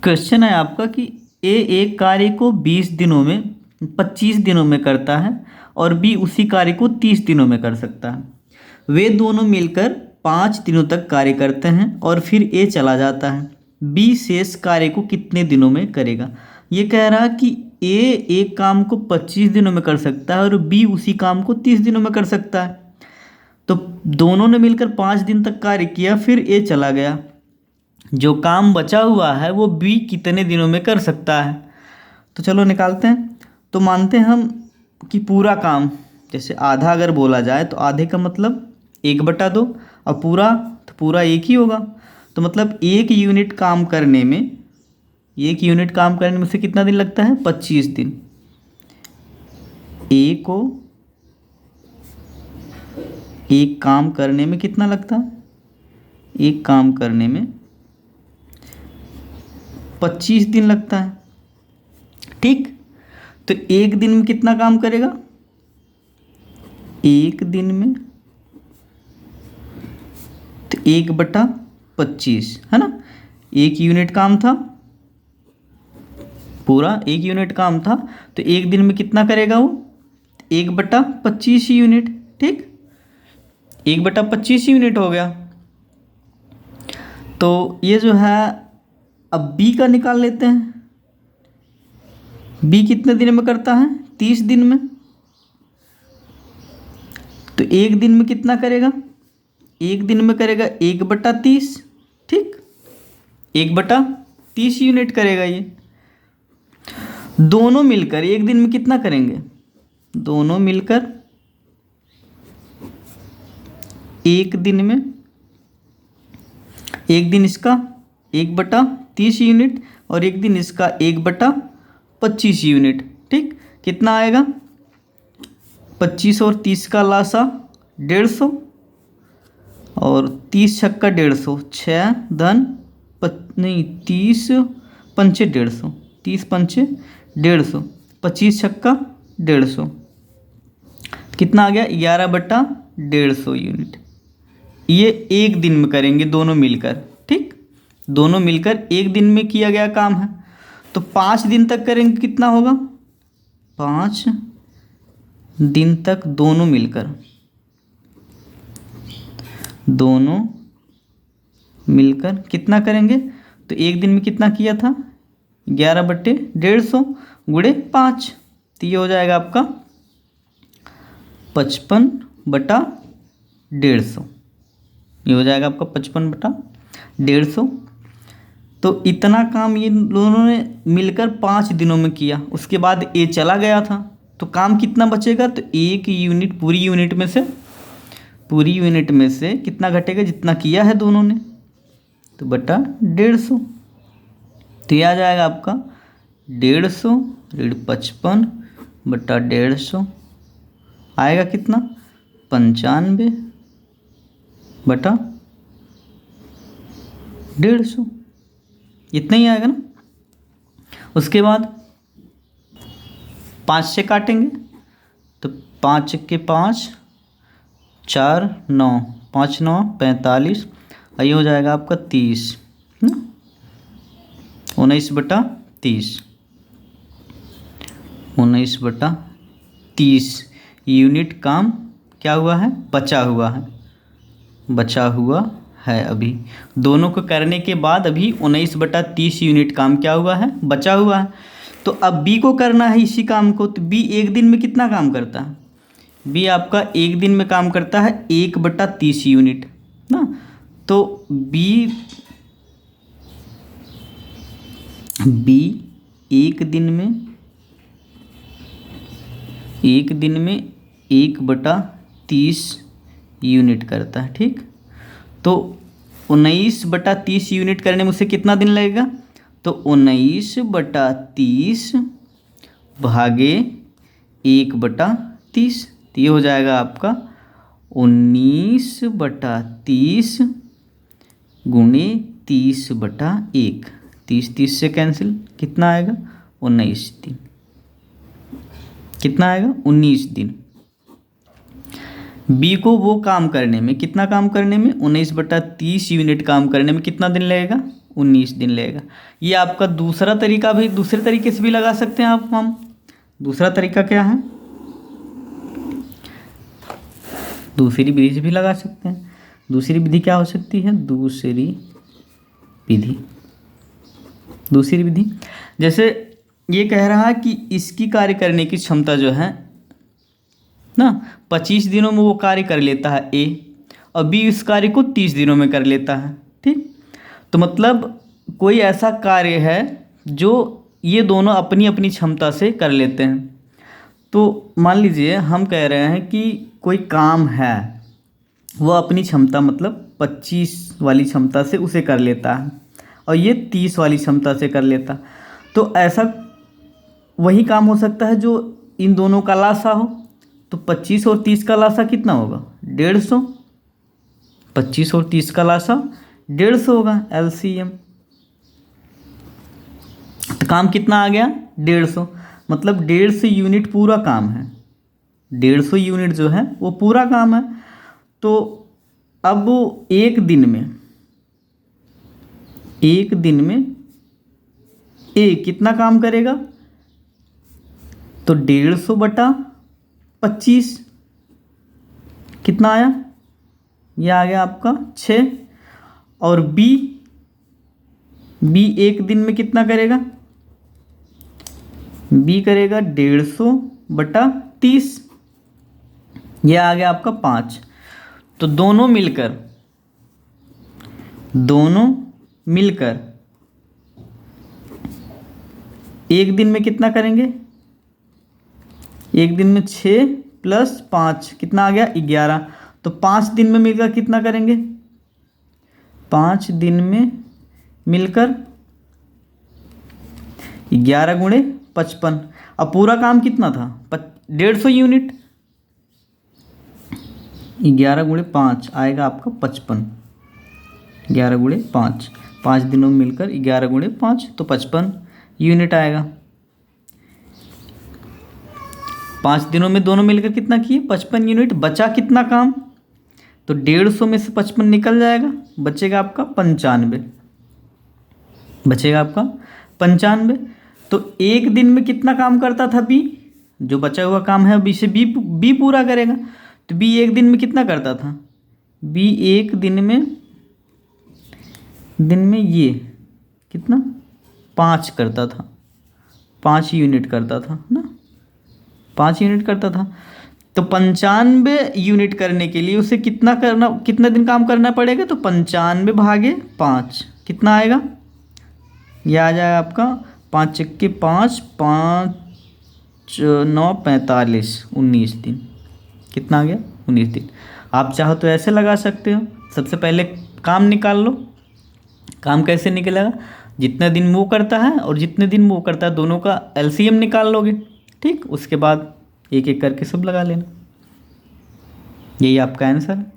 Question है आपका कि ए एक कार्य को 20 दिनों में 25 दिनों में करता है और बी उसी कार्य को 30 दिनों में कर सकता है। वे दोनों मिलकर 5 दिनों तक कार्य करते हैं और फिर ए चला जाता है। बी शेष कार्य को कितने दिनों में करेगा। ये कह रहा है कि ए एक काम को 25 दिनों में कर सकता है और बी उसी काम को 30 दिनों में कर सकता है। तो दोनों ने मिलकर 5 दिन तक कार्य किया, फिर ए चला गया। जो काम बचा हुआ है वो बी कितने दिनों में कर सकता है। तो चलो निकालते हैं। तो मानते हैं हम कि पूरा काम, जैसे आधा अगर बोला जाए तो आधे का मतलब 1/2 और पूरा तो पूरा एक ही होगा। तो मतलब एक यूनिट काम करने में से कितना दिन लगता है, 25 दिन। ए को एक काम करने में कितना लगता है, एक काम करने में 25 दिन लगता है। ठीक, तो एक दिन में कितना काम करेगा, एक दिन में तो 1/25 है ना। एक यूनिट काम था, पूरा एक यूनिट काम था, तो एक दिन में कितना करेगा वो, 1/25 यूनिट। ठीक, 1/25 यूनिट हो गया। तो ये जो है, अब बी का निकाल लेते हैं। बी कितने दिन में करता है, 30 दिन में। तो एक दिन में कितना करेगा, एक दिन में करेगा 1/30। ठीक, 1/30 यूनिट करेगा ये। दोनों मिलकर एक दिन में कितना करेंगे, दोनों मिलकर एक दिन में, एक दिन इसका 1/30 यूनिट और एक दिन इसका 1/25 यूनिट। ठीक, कितना आएगा, 25 और 30 का लासा 150 और 30 छक्का 150, 6 धन नहीं 30 पंचे 150, 30 पंचे 150, 25 छक्का 150, कितना आ गया 11/150 यूनिट। ये एक दिन में करेंगे दोनों मिलकर। ठीक, दोनों मिलकर एक दिन में किया गया काम है। तो 5 दिन तक करेंगे, कितना होगा, 5 दिन तक दोनों मिलकर कितना करेंगे। तो एक दिन में कितना किया था, 11/150 गुणे 5, तो ये हो जाएगा आपका 55/150। ये हो जाएगा आपका 55/150। तो इतना काम ये दोनों ने मिलकर 5 दिनों में किया। उसके बाद ए चला गया था, तो काम कितना बचेगा, तो एक यूनिट पूरी यूनिट में से कितना घटेगा, जितना किया है दोनों ने, तो बटा 150। तो ये आ जाएगा आपका 150 ऋण 55/150 आएगा कितना, 95/150, इतना ही आएगा ना। उसके बाद 5 से काटेंगे, तो 5 के 5 4 9, 5 9 45, ये हो जाएगा आपका 30, 19/30 यूनिट काम क्या हुआ है, बचा हुआ है। अभी दोनों को करने के बाद अभी 19/30 यूनिट काम क्या हुआ है, बचा हुआ है। तो अब बी को करना है इसी काम को। तो बी एक दिन में कितना काम करता है, बी आपका एक दिन में काम करता है 1/30 यूनिट ना। तो बी एक दिन में 1/30 यूनिट करता है। ठीक, तो 19/30 यूनिट करने में उसे कितना दिन लगेगा, तो 19/30 भागे 1/30, तो ये हो जाएगा आपका 19/30 गुणे 30/1, 30 से कैंसिल, कितना आएगा 19 दिन। कितना आएगा 19 दिन। बी को कितना काम करने में 19/30 यूनिट काम करने में कितना दिन लगेगा, 19 दिन लेगा। ये आपका दूसरा तरीका भी, दूसरे तरीके से भी लगा सकते हैं आप हम। दूसरा तरीका क्या है, दूसरी विधि से भी लगा सकते हैं। दूसरी विधि क्या हो सकती है, दूसरी विधि जैसे ये कह रहा है कि इसकी कार्य करने की क्षमता जो है ना 25 दिनों में वो कार्य कर लेता है ए, और बी इस कार्य को 30 दिनों में कर लेता है। ठीक, तो मतलब कोई ऐसा कार्य है जो ये दोनों अपनी अपनी क्षमता से कर लेते हैं। तो मान लीजिए हम कह रहे हैं कि कोई काम है, वो अपनी क्षमता मतलब 25 वाली क्षमता से उसे कर लेता है, और ये 30 वाली क्षमता से कर लेता। तो ऐसा वही काम हो सकता है जो इन दोनों का लासा हो। तो 25 और 30 का लासा कितना होगा, 150। 25 और 30 का लासा 150 होगा, LCM। तो काम कितना आ गया, 150। मतलब 150 यूनिट पूरा काम है, 150 यूनिट जो है वो पूरा काम है। तो अब एक दिन में ए कितना काम करेगा, तो 150 बटा 25 कितना आया, यह आ गया आपका 6। और बी एक दिन में कितना करेगा, बी करेगा 150 बटा 30, यह आ गया आपका 5। तो दोनों मिलकर एक दिन में कितना करेंगे, एक दिन में 6 + 5 कितना आ गया, 11। तो 5 दिन में मिलकर कितना करेंगे, 5 दिन में मिलकर 11 × 55। अब पूरा काम कितना था, 150 यूनिट, 11 × 5 आएगा आपका 55। 11 × 5, 5 दिनों में मिलकर 11 × 5 तो 55 यूनिट आएगा। 5 दिनों में दोनों मिलकर कितना किए, 55 यूनिट। बचा कितना काम, तो 150 में से 55 निकल जाएगा, बचेगा आपका 95, बचेगा आपका 95। तो एक दिन में कितना काम करता था बी, जो बचा हुआ काम है बी से बी पूरा करेगा। तो बी एक दिन में कितना करता था, बी एक दिन में ये कितना 5 करता था, 5 यूनिट करता था ना, 5 यूनिट करता था। तो 95 यूनिट करने के लिए उसे कितना दिन काम करना पड़ेगा, तो 95 भागे 5 कितना आएगा, यह आ जाएगा आपका 5 चक्के 5, 5 9 45, 19 दिन कितना आ गया, 19 दिन। आप चाहो तो ऐसे लगा सकते हो, सबसे पहले काम निकाल लो। काम कैसे निकलेगा, जितने दिन वो करता है और जितने दिन वो करता है दोनों का LCM निकाल लोगे। ठीक, उसके बाद एक एक करके सब लगा लेना, यही आपका आंसर है।